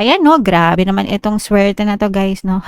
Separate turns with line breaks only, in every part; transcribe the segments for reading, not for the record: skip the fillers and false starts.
Ayan 'no, grabe naman itong swerte na 'to guys 'no.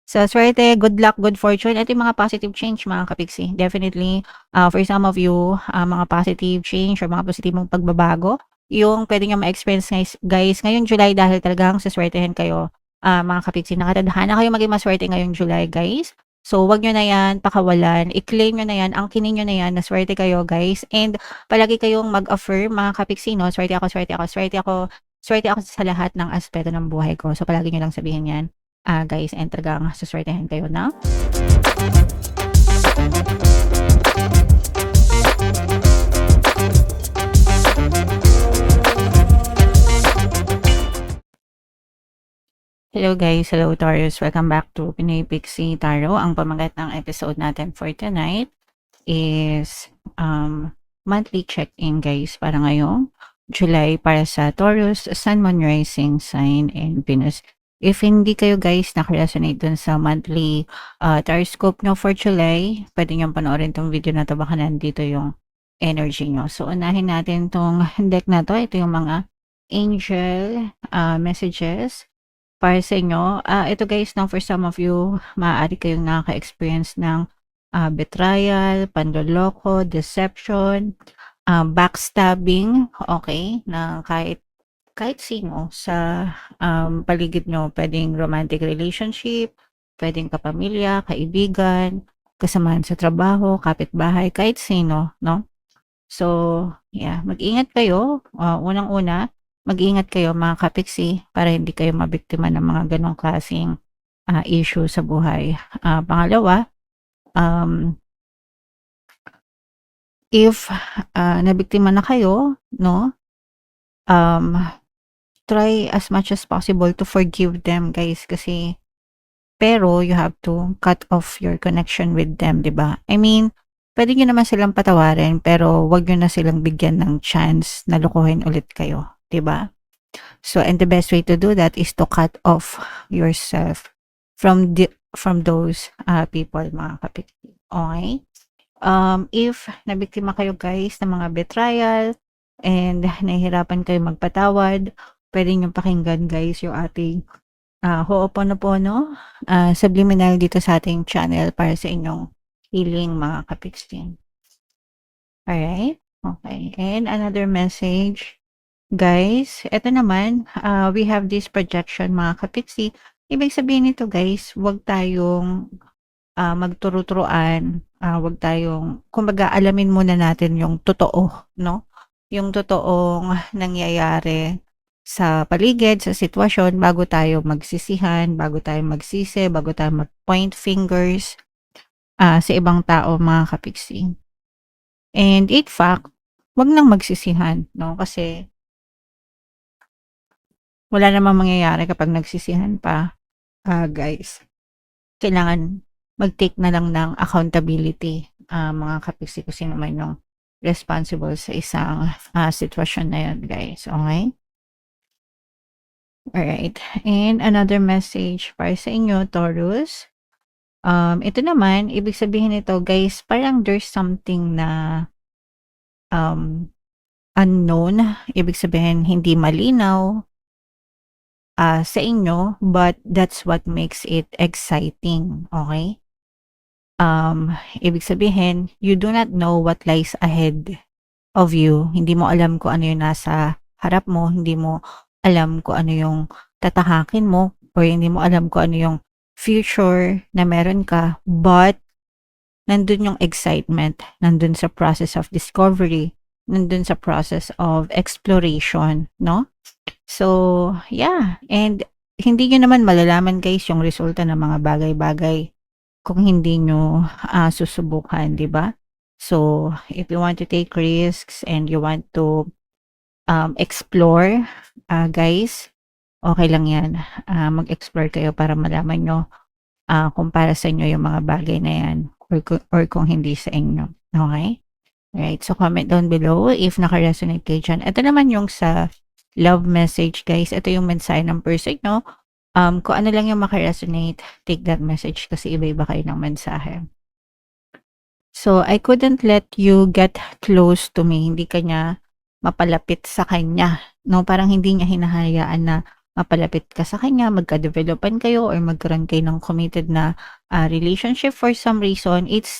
So swerte, good luck, good fortune, ito yung mga positive change mga kapiksi. Definitely, for some of you, mga positive change or mga positibong pagbabago, yung puwede niyong ma-experience guys ngayong July dahil talagang soswertehin kayo, mga kapiksi. Nakatadhana kayong maging maswerte ngayong July guys. So, wag niyo na 'yan pakawalan, i-claim niyo na 'yan, angkinin niyo na 'yan na swerte kayo guys and palagi kayong mag-affirm mga kapiksi 'no, "Swerte ako, swerte ako, swerte ako, swerte ako sa lahat ng aspeto ng buhay ko." So, palagi niyo lang sabihin 'yan, guys and talagang suswertehin kayo na. Hello guys, hello Taurus, welcome back to Pinoy Pixie Tarot. Ang pamagat ng episode natin for tonight is monthly check-in guys para ngayong July para sa Taurus, Sun, Moon, Rising sign and Venus. If hindi kayo guys nakaresonate dun sa monthly Taroscope nyo for July, pwede nyo panoorin tong video na to, baka nandito yung energy nyo. So unahin natin tong deck na to. Ito yung mga angel messages para sa inyo. Ito guys, no, for some of you, maaari kayong nakaka-experience ng betrayal, panloloko, deception, backstabbing, okay, na kahit sino sa paligid nyo. Pwedeng romantic relationship, pwedeng kapamilya, kaibigan, kasamahan sa trabaho, kapitbahay, kahit sino, no? So, yeah, mag-ingat kayo. Unang-una, mag-ingat kayo mga kapiksi para hindi kayo mabiktima ng mga ganong klaseng issue sa buhay. Pangalawa, if nabiktima na kayo, no, try as much as possible to forgive them guys kasi pero you have to cut off your connection with them, 'di ba? I mean, pwede niyo naman silang patawarin pero wag niyo na silang bigyan ng chance na lokohin ulit kayo, 'di ba? So, and the best way to do that is to cut off yourself from those people, mga kapitbahay. Okay? If nabiktima kayo guys ng mga betrayal and nahihirapan kayo magpatawad, pwede niyo pakinggan guys yung ating Ho'oponopono, subliminal dito sa ating channel para sa inyong healing mga kapiksin. Alright? Okay. And another message, guys, eto naman, we have this projection mga kapiksi. Ibig sabihin nito guys, wag tayong magturo-turuan, wag tayong, kumbaga alamin muna natin yung totoo, no? Yung totoong nangyayari sa paligid, sa sitwasyon, bago tayo magsisihan, bago tayo magsisi, bago tayo mag-point fingers sa ibang tao mga kapiksi. And in fact, wag nang magsisihan, no? Kasi wala namang mangyayari kapag nagsisihan pa, guys. Kailangan mag-take na lang ng accountability, mga kapiksi, kung sino man yung responsible sa isang sitwasyon na yun, guys. Okay? Alright. And another message para sa inyo, Taurus. Ito naman, ibig sabihin nito, guys, parang there's something na unknown. Ibig sabihin, hindi malinaw sa inyo, but that's what makes it exciting. Okay? Ibig sabihin, you do not know what lies ahead of you. Hindi mo alam kung ano yung nasa harap mo, hindi mo alam kung ano yung tatahakin mo, or hindi mo alam kung ano yung future na meron ka, but nandun yung excitement, nandun sa process of discovery, nandun sa process of exploration, no? So, yeah, and hindi nyo naman malalaman guys yung resulta ng mga bagay-bagay kung hindi nyo susubukan, di ba? So, if you want to take risks and you want to explore, guys, okay lang yan. Mag-explore kayo para malaman nyo kung para sa inyo yung mga bagay na yan or kung hindi sa inyo. Okay? Alright, so comment down below if naka-resonate kayo dyan. Ito naman yung sa love message, guys. Ito yung mensahe ng person, no? Kung ano lang yung maka-resonate, take that message kasi iba-iba kayo ng mensahe. So, I couldn't let you get close to me. Hindi ka niya mapalapit sa kanya, no? Parang hindi niya hinahayaan na mapalapit ka sa kanya, magka-developan kayo or magkaroon kayo ng committed na relationship for some reason. It's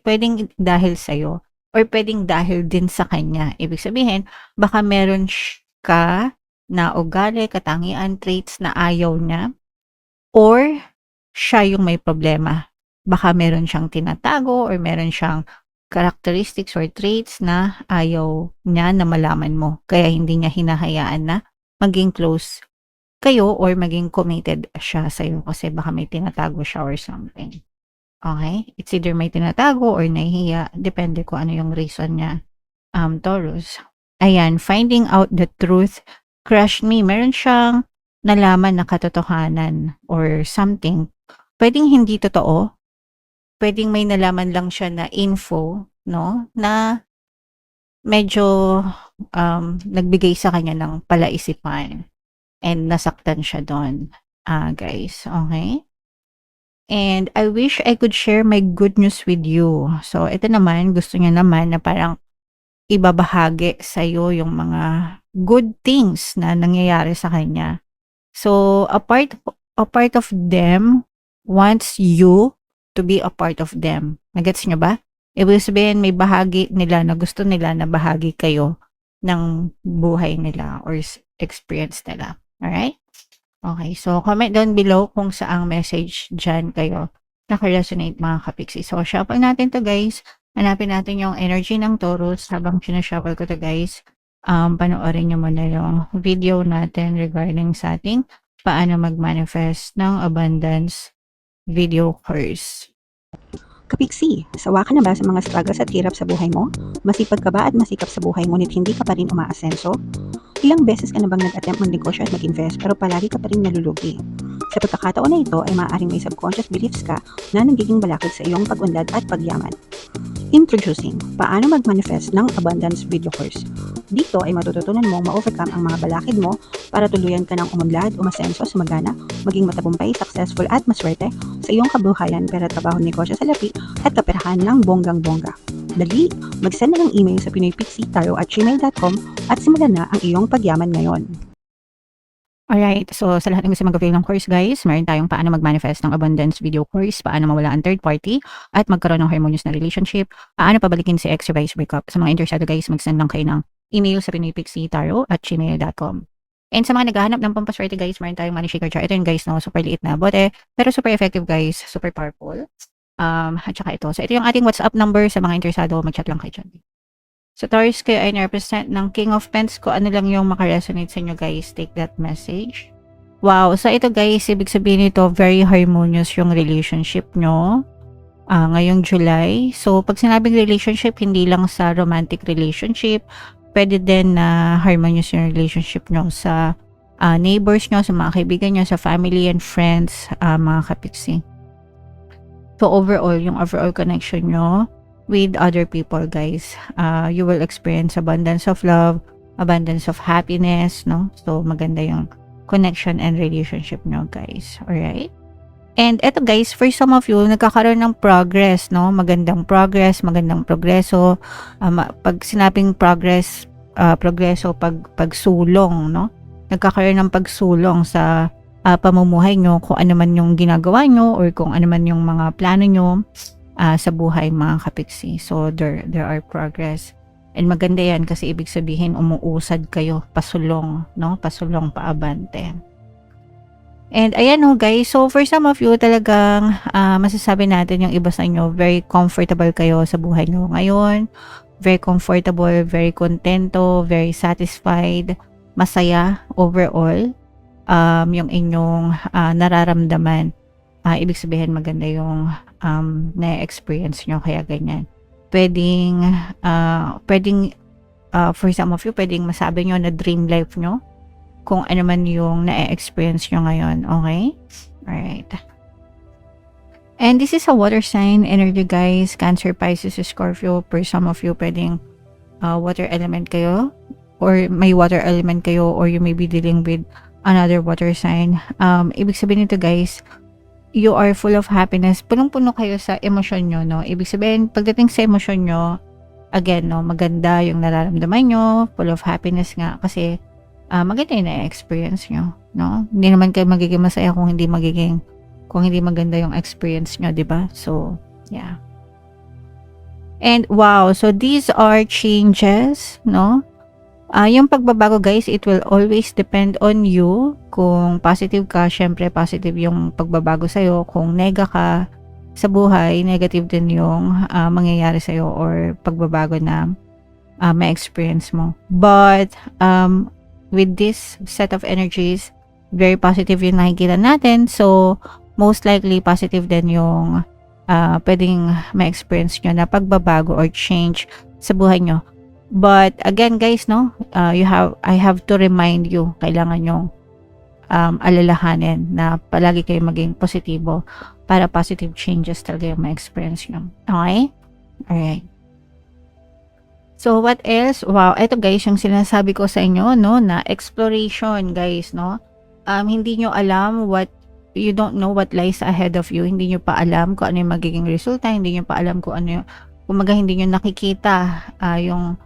pwedeng dahil sa'yo or pwedeng dahil din sa kanya. Ibig sabihin, baka meron ka na ugali, katangian, traits na ayaw niya or siya yung may problema. Baka meron siyang tinatago or meron siyang characteristics or traits na ayaw niya na malaman mo. Kaya hindi niya hinahayaan na maging close kayo or maging committed siya sa'yo kasi baka may tinatago siya or something. Okay? It's either may tinatago or nahihiya. Depende kung ano yung reason niya. Taurus. Ayan, finding out the truth. Crush me. Meron siyang nalaman na katotohanan or something. Pwedeng hindi totoo. Pwedeng may nalaman lang siya na info, no? Na medyo nagbigay sa kanya ng palaisipan and nasaktan siya doon. Guys, okay? And I wish I could share my good news with you. So, ito naman, gusto niya naman na parang ibabahagi sa'yo yung mga good things na nangyayari sa kanya. So, a part of them wants you to be a part of them. Nagets niyo ba? Ibig sabihin, may bahagi nila na gusto nila na bahagi kayo ng buhay nila or experience nila. Alright? Okay, so comment down below kung saang message dyan kayo naka-resonate mga kapiksi. So, shuffle natin to guys. Hanapin natin yung energy ng Taurus habang sinashuffle ko to guys. Panoorin nyo muna yung video natin regarding sa ating paano mag-manifest ng abundance video course.
Kapiksi, sawa ka na ba sa mga struggles at hirap sa buhay mo? Masipag ka ba at masikap sa buhay ngunit hindi ka pa rin umaasenso? Ilang beses ka na bang nag-attempt mag-negosyo at mag-invest pero palagi ka pa rin nalulugi? Sa pagkakataon na ito ay maaaring may subconscious beliefs ka na nagiging balakid sa iyong pag-unlad at pagyaman. Introducing, paano mag-manifest ng abundance video course. Dito ay matututunan mong ma-overcome ang mga balakid mo para tuluyan ka ng umunlad, umasenso, sumagana, maging matagumpay, successful at maswerte sa iyong kabuhayan, pera, trabaho, negosyo, salapi at kaperahan ng bonggang-bongga. Dali, mag-send na ng email sa pinoypixitarot@gmail.com at simulan na ang iyong pagyaman ngayon.
Alright, so sa lahat ng gusto mag-avail ng course guys, meron tayong paano mag-manifest ng abundance video course, paano mawala ang third party, at magkaroon ng harmonious na relationship, paano pabalikin si ex or vice breakup. Sa mga interesado guys, mag-send lang kayo ng email sa pinoypixitarot@gmail.com. And sa mga naghahanap ng pampaswerte guys, meron tayong money shaker jar. Ito yung guys, no, super liit na bote, pero super effective guys, super powerful. At saka ito. So ito yung ating WhatsApp number sa mga interesado, mag-chat lang kayo dyan. So, Taurus, kayo ay na-represent ng King of Pents ko. Ano lang yung makaresonate sa inyo, guys? Take that message. Wow. So, ito, guys, ibig sabihin nito, very harmonious yung relationship nyo ngayong July. So, pag sinabing relationship, hindi lang sa romantic relationship. Pwede din na harmonious yung relationship nyo sa neighbors nyo, sa mga kaibigan nyo, sa family and friends, mga kapiksi. So, overall, yung overall connection nyo with other people guys, you will experience abundance of love, abundance of happiness, no? So maganda yung connection and relationship nyo guys. Alright? And eto guys, for some of you, nagkakaroon ng progress, no? Magandang progress, magandang progreso. Pag sinabing progress, progreso, pagsulong, no? Nagkakaroon ng pagsulong sa pamumuhay nyo, kung ano man yung ginagawa nyo or kung ano man yung mga plano nyo sa buhay mga kapiksi. So there are progress. And maganda yan kasi ibig sabihin umuusad kayo pasulong, no? Pasulong, paabante. And ayan no guys, so for some of you talagang masasabi natin yung iba sa inyo, very comfortable kayo sa buhay nyo ngayon. Very comfortable, very contento, very satisfied, masaya overall yung inyong nararamdaman. Ibig sabihin maganda yung na-experience nyo, kaya ganyan. Pwedeng for some of you, pwedeng masabi nyo na dream life nyo kung ano man yung na-experience nyo ngayon, okay? Alright. And this is a water sign energy guys, Cancer, Pisces, Scorpio. For some of you, pwedeng water element kayo or may water element kayo or you may be dealing with another water sign. Ibig sabihin nito guys, you are full of happiness. Punong-puno kayo sa emosyon nyo, no? Ibig sabihin, pagdating sa emosyon nyo, again, no, maganda yung nararamdaman nyo, full of happiness nga, kasi maganda yung na-experience nyo, no? Hindi naman kayo magiging masaya kung hindi maganda yung experience nyo, di ba? So, yeah. And wow, so these are changes, no? Yung pagbabago guys, it will always depend on you. Kung positive ka, syempre positive yung pagbabago sa'yo. Kung nega ka sa buhay, negative din yung mangyayari sa'yo or pagbabago na may experience mo. But with this set of energies, very positive yung nakikita natin. So, most likely positive din yung pwedeng ma-experience nyo na pagbabago or change sa buhay nyo. But again guys, no, I have to remind you, kailangan nyong alalahanin na palagi kayo maging positibo para positive changes talaga yung ma-experience nyo. Okay? Alright. So, what else? Wow, eto guys, yung sinasabi ko sa inyo, no, na exploration, guys, no? Hindi nyo alam you don't know what lies ahead of you. Hindi nyo pa alam kung ano yung magiging resulta. Hindi nyo pa alam kung ano yung, hindi nyo nakikita yung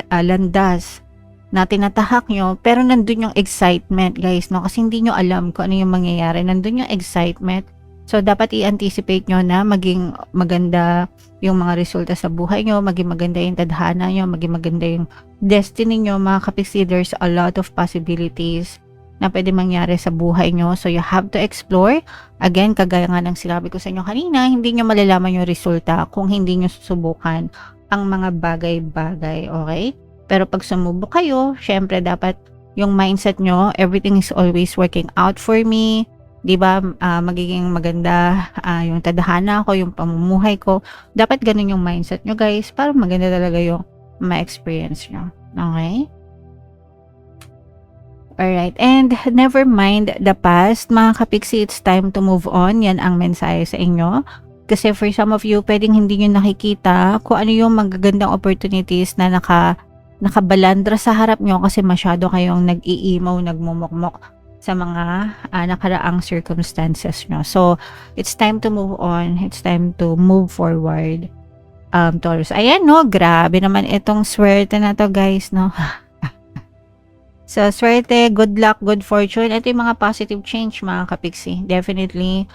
landas na tinatahak nyo, pero nandun yung excitement, guys, no? Kasi hindi nyo alam kung ano yung mangyayari. Nandun yung excitement. So, dapat i-anticipate nyo na maging maganda yung mga resulta sa buhay nyo, maging maganda yung tadhana nyo, maging maganda yung destiny nyo, mga kapiksi. There's a lot of possibilities na pwede mangyari sa buhay nyo. So, you have to explore. Again, kagaya nga ng sinabi ko sa inyo kanina, hindi nyo malalaman yung resulta kung hindi nyo susubukan ang mga bagay-bagay, okay? Pero pag sumubok kayo, syempre dapat yung mindset nyo, everything is always working out for me. Diba? Magiging maganda yung tadhana ko, yung pamumuhay ko. Dapat ganun yung mindset nyo, guys, para maganda talaga yung ma-experience nyo. Okay? Alright. And never mind the past. Mga kapiksi, it's time to move on. Yan ang mensahe sa inyo. Kasi for some of you, pwedeng hindi nyo nakikita kung ano yung magagandang opportunities na nakabalandra sa harap nyo kasi masyado kayong nag-iimaw, nagmumukmok sa mga nakaraang circumstances nyo. So, it's time to move on. It's time to move forward. Taurus. Ayan, no? Grabe naman itong swerte na to, guys, no? So, swerte, good luck, good fortune. Ito yung mga positive change, mga kapiksi. Definitely,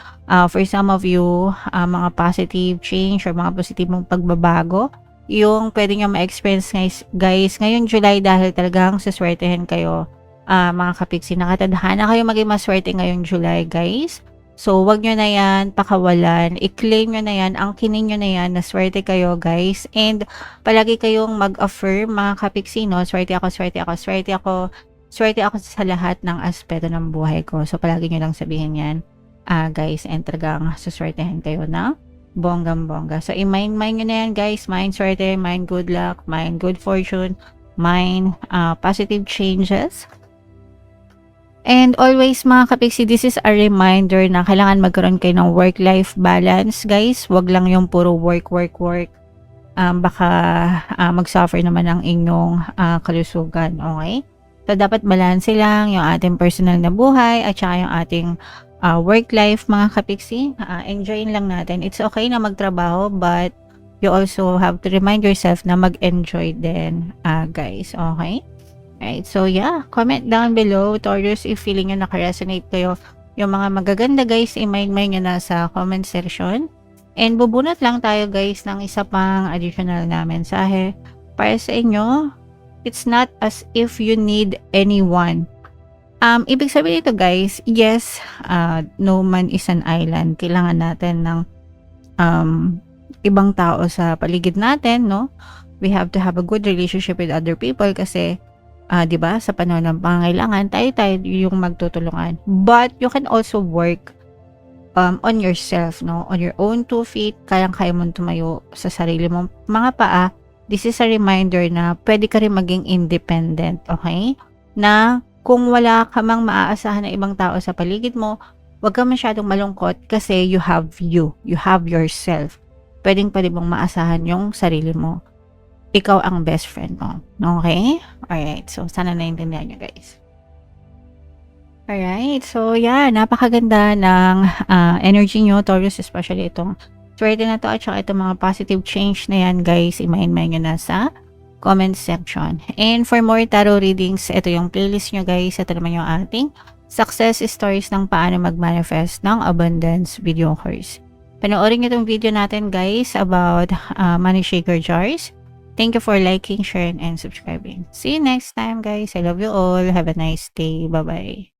for some of you, mga positive change or mga positive mong pagbabago, yung pwede nyo ma-experience guys, ngayong July dahil talagang saswertehin kayo, mga kapiksi. Nakatadhana kayo maging maswerte ngayong July, guys. So, wag nyo na yan pakawalan. I-claim nyo na yan. Angkinin nyo na yan na swerte kayo, guys. And palagi kayong mag-affirm, mga kapiksi, no? Swerte ako, swerte ako, swerte ako. Swerte ako sa lahat ng aspeto ng buhay ko. So, palagi nyo lang sabihin yan, guys. And talagang suswertehin kayo na bonggang-bongga. So, i-mind nyo na yan, guys. Mind swerte, mind good luck, mind good fortune, mind positive changes. And always, mga kapiksi, this is a reminder na kailangan magkaroon kayo ng work-life balance, guys. Wag lang yung puro work. Baka mag-suffer naman ang inyong kalusugan, okay? So, dapat balance lang yung ating personal na buhay at saka yung ating work-life, mga kapiksi. Enjoyin lang natin. It's okay na magtrabaho, but you also have to remind yourself na mag-enjoy din, guys, okay? Right, so yeah, comment down below, Taurus, if feeling nyo nakaresonate kayo yung mga magaganda, guys, i-mind nyo na sa comment section. And bubunot lang tayo, guys, ng isa pang additional na mensahe para sa inyo. It's not as if you need anyone. Ibig sabihin ito, guys, yes, no man is an island. Kailangan natin ng ibang tao sa paligid natin, no? We have to have a good relationship with other people kasi 'di ba, sa panahon ng pangangailangan, tayo yung magtutulungan. But you can also work on yourself, no? On your own 2 feet, kayang-kaya mong tumayo sa sarili mong mga paa. This is a reminder na pwede ka rin maging independent, okay? Na kung wala ka mang maaasahan na ibang tao sa paligid mo, wag ka masyadong malungkot kasi you have yourself. Pwede mong maasahan yung sarili mo. Ikaw ang best friend mo. Okay? Alright. So, sana naintindihan nyo, guys. Alright. So, yeah. Napakaganda ng energy nyo, Taurus. Especially itong swerte na to at saka itong mga positive change na yan, guys. I-mind nyo na sa comment section. And for more tarot readings, ito yung playlist nyo guys. Ito naman yung ating success stories ng paano mag-manifest ng abundance video course. Panoorin nyo itong video natin guys about money shaker jars. Thank you for liking, sharing, and subscribing. See you next time guys. I love you all. Have a nice day. Bye-bye.